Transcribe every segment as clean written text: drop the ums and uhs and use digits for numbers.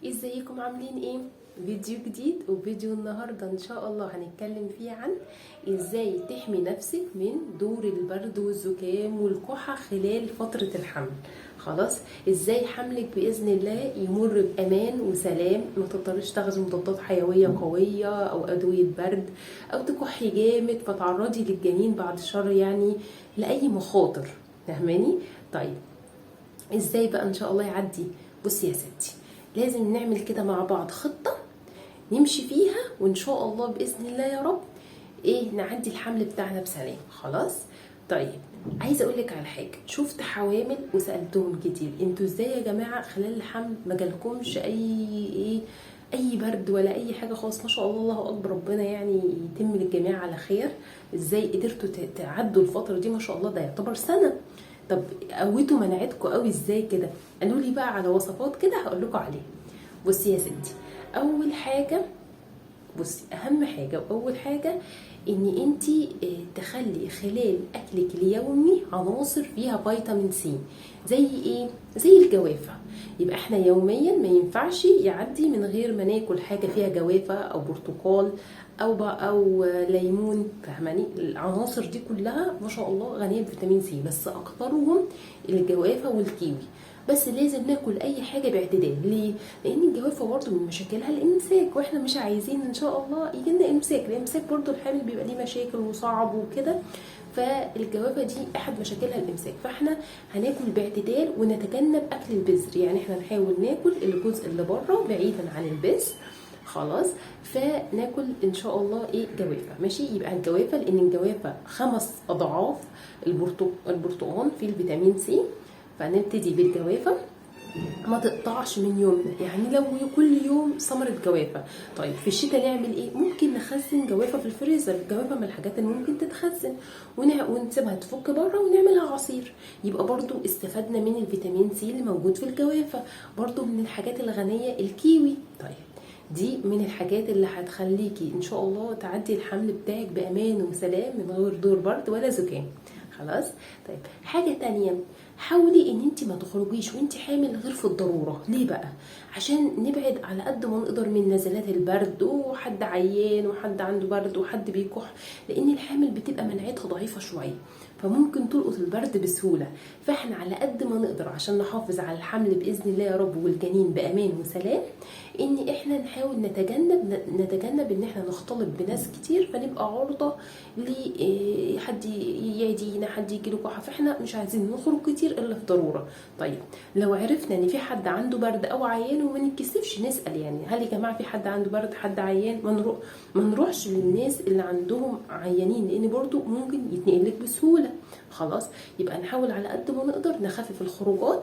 ازيكم عاملين ايه؟ فيديو جديد، وفيديو النهارده ان شاء الله هنتكلم فيه عن ازاي تحمي نفسك من دور البرد والزكام والكحة خلال فترة الحمل. خلاص، ازاي حملك باذن الله يمر بامان وسلام، ما تضطريش تاخدي مضادات حيوية قوية او ادوية برد او تكحي جامد فتعرضي للجنين بعد الشر يعني لاي مخاطر. فاهماني؟ طيب، ازاي بقى ان شاء الله يعدي؟ بصي يا ستي، لازم نعمل كده مع بعض خطة نمشي فيها، وان شاء الله باذن الله يا رب نعدي الحمل بتاعنا بسلام. خلاص. طيب، عايزه اقول لك على حاجه. شفت حوامل وسالتهم كتير، انتوا ازاي يا جماعه خلال الحمل ما جالكمش اي برد ولا اي حاجه خالص؟ ما شاء الله، الله اكبر، ربنا يعني يتم للجميع على خير. ازاي قدرتوا تعدوا الفتره دي؟ ما شاء الله، ده يعتبر سنه. طب قويتوا مناعتكم قوي ازاي كده؟ قالوا لي بقى على وصفات كده هقول لكم عليها. بصي يا ستي، اول حاجه، بصي اهم حاجه واول حاجه ان انتي تخلي خلال اكلك اليومي عناصر فيها فيتامين سي. زي ايه؟ زي الجوافه. يبقى احنا يوميا ما ينفعش يعدي من غير ما ناكل حاجه فيها جوافه او برتقال او ليمون. فاهماني؟ العناصر دي كلها ما شاء الله غنيه بفيتامين سي، بس اكترهم الجوافه والكيوي. بس لازم ناكل اي حاجه باعتدال. ليه؟ لان الجوافه برضه من مشاكلها الامساك، واحنا مش عايزين ان شاء الله يجي لنا امساك. الامساك برضه الحامل بيبقى ليه مشاكل وصعب وكده، فالجوافه دي احد مشاكلها الامساك. فاحنا هناكل باعتدال ونتجنب اكل البذر، يعني احنا نحاول ناكل الجزء اللي بره بعيدا عن البذر. خلاص. فناكل ان شاء الله جوافه. ماشي؟ يبقى الجوافه، لان الجوافه 5 اضعاف البرتقال في الفيتامين سي. فنبتدي بالجوافه، ما تقطعش من يومنا، يعني لو كل يوم ثمرة جوافة. طيب في الشتاء نعمل ايه؟ ممكن نخزن جوافة في الفريزر. الجوافة من الحاجات اللي ممكن تتخزن ونسيبها تفك بره ونعملها عصير، يبقى برضو استفدنا من الفيتامين سي اللي موجود في الجوافة. برضو من الحاجات الغنية الكيوي. طيب، دي من الحاجات اللي هتخليكي ان شاء الله تعدي الحمل بتاعك بامان وسلام من غير دور برد ولا زكام. خلاص. طيب، حاجة تانية، حاولي ان انت ما تخرجيش وانت حامل غير في الضروره. ليه بقى؟ عشان نبعد على قد ما نقدر من نزلات البرد، وحد عيان وحد عنده برد وحد بيكح، لان الحامل بتبقى مناعتها ضعيفه شويه، فممكن تلقط البرد بسهوله. فاحنا على قد ما نقدر عشان نحافظ على الحمل باذن الله يا رب والجنين بامان وسلام، ان احنا نحاول نتجنب ان احنا نختلط بناس كتير، فنبقى عرضه لحد يعدينا، حد يجيله كحه. فاحنا مش عايزين نخرج كتير الا في ضروره. طيب، لو عرفنا ان في حد عنده برد او عيان، وما نتكسفش نسال، يعني هل يا جماعه في حد عنده برد، حد عيان، ما نروحش للناس اللي عندهم عيانين، لان برضو ممكن يتنقلك بسهوله. خلاص. يبقى نحاول على قد ما نقدر نخفف الخروجات،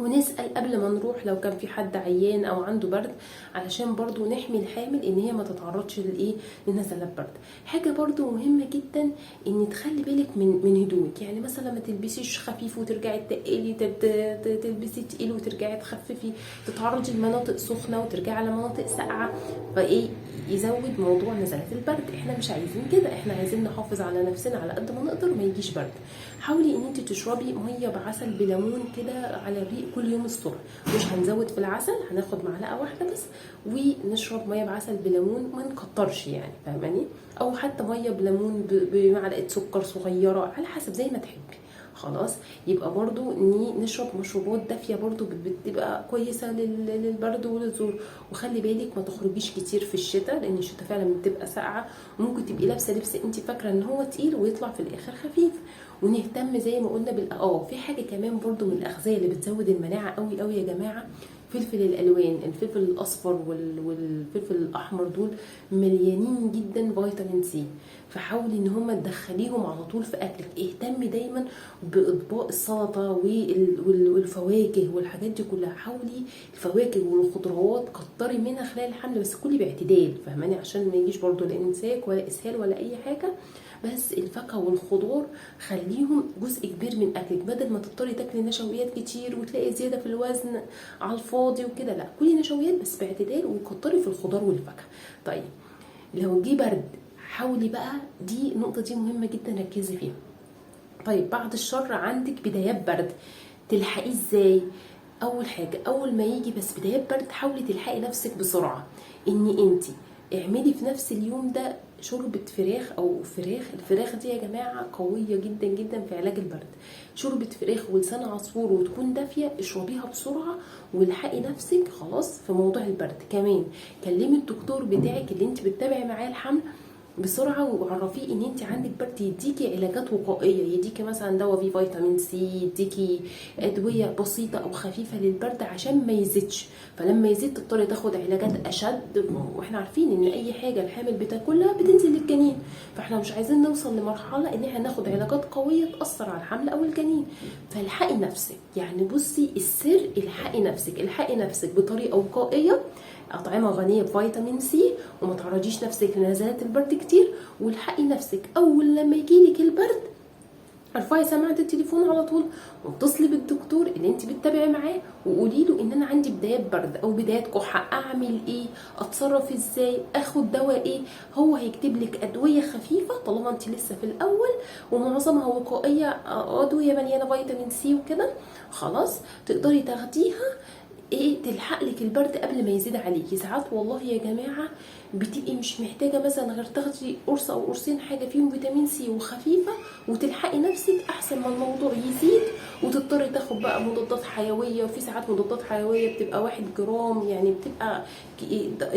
ونسأل قبل ما نروح لو كان في حد عيان او عنده برد، علشان برضو نحمي الحامل ان هي ما تتعرضش لنزلات برد. حاجه برضو مهمه جدا، ان تخلي بالك من هدومك. يعني مثلا ما تلبسيش خفيف وترجعي تقلي، تلبسي تقيل وترجعي تخففي، تتعرضي لمناطق سخنه وترجعي على مناطق ساقعه، يزود موضوع نزلات البرد. احنا مش عايزين كده، احنا عايزين نحافظ على نفسنا على قد ما نقدر ما يجيش برد. حاولي ان انت تشربي ميه بعسل بليمون كده على الريق كل يوم الصبح. مش هنزود في العسل، هناخد معلقه واحده بس، ونشرب ميه بعسل بليمون، ما نكترش يعني. فاهماني؟ او حتى ميه بليمون بمعلقه سكر صغيره، على حسب زي ما تحبي. خلاص. يبقى برضو نشرب مشروبات دافيه، برضو بتبقى كويسه للبرد وللزور. وخلي بالك ما تخرجيش كتير في الشتاء، لان الشتاء فعلا بتبقى ساقعه، وممكن تبقي لابسه لبس انت فاكره ان هو تقيل ويطلع في الاخر خفيف. ونهتم زي ما قلنا في حاجه كمان برضو من الاغذيه اللي بتزود المناعه قوي قوي يا جماعه. فلفل الالوان، الفلفل الاصفر والفلفل الاحمر، دول مليانين جدا فيتامين سي. فحاولي ان هم تدخليهم على طول في اكلك. اهتمي دايما باطباق السلطه والفواكه والحاجات دي كلها. حاولي الفواكه والخضروات كتري منها خلال الحمل، بس كلي باعتدال. فاهماني؟ عشان ما يجيش برضو لا امساك ولا اسهال ولا اي حاجه. بس الفاكهه والخضار خليهم جزء كبير من اكلك، بدل ما تضطري تاكلي نشويات كتير وتلاقي زياده في الوزن على الفاضي وكده. لا، كلي نشويات بس باعتدال، وكتري في الخضار والفاكهه. طيب، لو جه برد، حاولي بقى، دي النقطه دي مهمه جدا، ركزي فيها. طيب، بعد الشر عندك بدايات برد، تلحقيه ازاي؟ اول حاجه اول ما يجي بس بدايات برد حاولي تلحقي نفسك بسرعه، ان انت اعملي في نفس اليوم ده شوربة فراخ او فراخ. الفراخ دي يا جماعة قوية جدا جدا في علاج البرد. شوربة فراخ ولسان عصفور وتكون دافية، اشربيها بسرعة والحقي نفسك خلاص في موضوع البرد. كمان كلمي الدكتور بتاعك اللي انت بتتابعي معاه الحمل بسرعه وعرفيه ان انت عندك برد، يديكي علاجات وقائيه، يديكي مثلا دواء فيه فيتامين سي، يديكي ادويه بسيطه او خفيفه للبرد عشان ما يزيدش. فلما يزيد تضطري تاخد علاجات اشد، واحنا عارفين ان اي حاجه الحامل بتاكلها بتنزل للجنين، فاحنا مش عايزين نوصل لمرحله ان احنا ناخد علاجات قويه تاثر على الحمل او الجنين. فالحقي نفسك، يعني بصي السر الحقي نفسك، الحقي نفسك بطريقه وقائيه، أطعمة غنية بفيتامين سي، وما تعرضيش نفسك لنزلات البرد كتير. والحقي نفسك أول لما يجيلك البرد ارفعي سماعة التليفون على طول واتصلي بالدكتور اللي انت بتتابعي معاه وقولي له ان انا عندي بدايات برد او بدايات كحة، اعمل ايه، اتصرف ازاي، اخد دواء ايه. هو هيكتب لك ادوية خفيفة طالما انت لسه في الاول، ومعظمها وقائية، ادوية مليانة فيتامين سي وكده، خلاص تقدري تاخديها ايه تلحق لك البرد قبل ما يزيد عليكي. ساعات والله يا جماعه بتبقي مش محتاجه مثلا غير تاخدي قرص او قرصين حاجه فيهم فيتامين سي وخفيفه وتلحقي نفسك، احسن ما الموضوع يزيد وتضطري تاخد بقى مضادات حيويه. وفي ساعات مضادات حيويه بتبقى 1 جرام، يعني بتبقى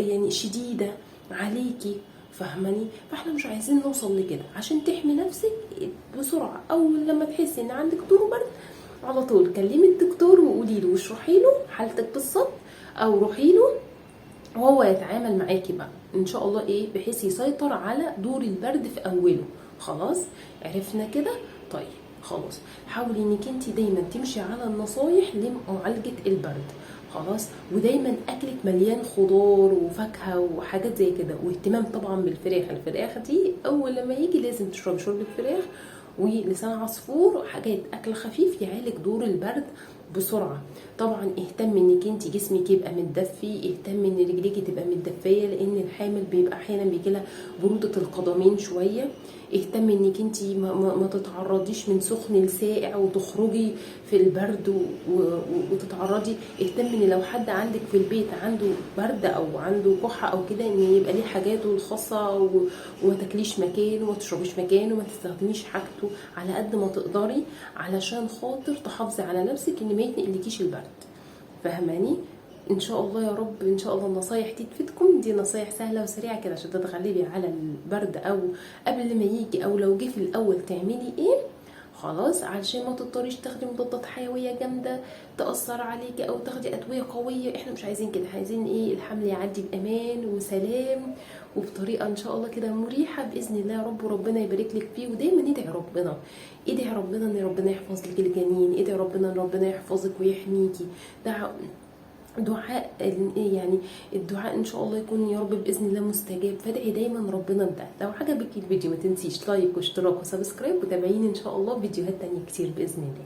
يعني شديده عليكي، فاهماني؟ فاحنا مش عايزين نوصل لكده. عشان تحمي نفسك بسرعه اول لما تحسي ان عندك دور برد على طول كلمي الدكتور وقولي له واشرحي له حالتك بالظبط، او روحي له وهو يتعامل معاكي بقى ان شاء الله ايه بحيث يسيطر على دور البرد في اوله. خلاص عرفنا كده؟ طيب خلاص حاولي انك انت دايما تمشي على النصايح لمعالجة البرد، خلاص. ودايما اكلك مليان خضار وفاكهه وحاجات زي كده، واهتمام طبعا بالفراخ. الفراخ دي اول لما يجي لازم تشربي شوربه فراخ ولسان عصفور، حاجات اكل خفيف يعالج دور البرد بسرعه. طبعا اهتم انك انت جسمك يبقى متدفي، اهتم ان رجليكي تبقى متدفيه لان الحامل بيبقى احيانا بيجيلها بروده القدمين شويه. اهتم انك انت ما تتعرضيش من سخن لساقع وتخرجي في البرد وتتعرضي. اهتم ان لو حد عندك في البيت عنده برد او عنده كحه او كده ان يبقى ليه حاجاته الخاصه وما تاكليش مكانه وما تشربيش مكانه وما تستخدميش حاجته على قد ما تقدري، علشان خاطر تحافظي على نفسك ان ما يتنقلكيش البرد. فاهماني؟ ان شاء الله يا رب، ان شاء الله النصايح دي تفيدكم. دي نصايح سهله وسريعه كده عشان تتغلبي على البرد، او قبل ما يجي او لو جه في الاول تعملي ايه، خلاص، علشان ما تضطريش تاخدي مضادات حيويه جامده تاثر عليكي او تاخدي ادويه قويه. احنا مش عايزين كده، عايزين ايه الحمل يعدي بامان وسلام وبطريقه ان شاء الله كده مريحه باذن الله يا رب. وربنا يبارك لك فيه. ودايما ادعي ربنا، ادعي ربنا ان ربنا يحفظ لك الجنين، ادعي ربنا ان ربنا يحفظك ويحميكي. دعاء يعني الدعاء ان شاء الله يكون يا رب باذن الله مستجاب. فادعي دايما ربنا بده. لو عجبك الفيديو ما تنسيش لايك واشتراك وسبسكرايب، وتابعيني ان شاء الله فيديوهات تانية كتير باذن الله.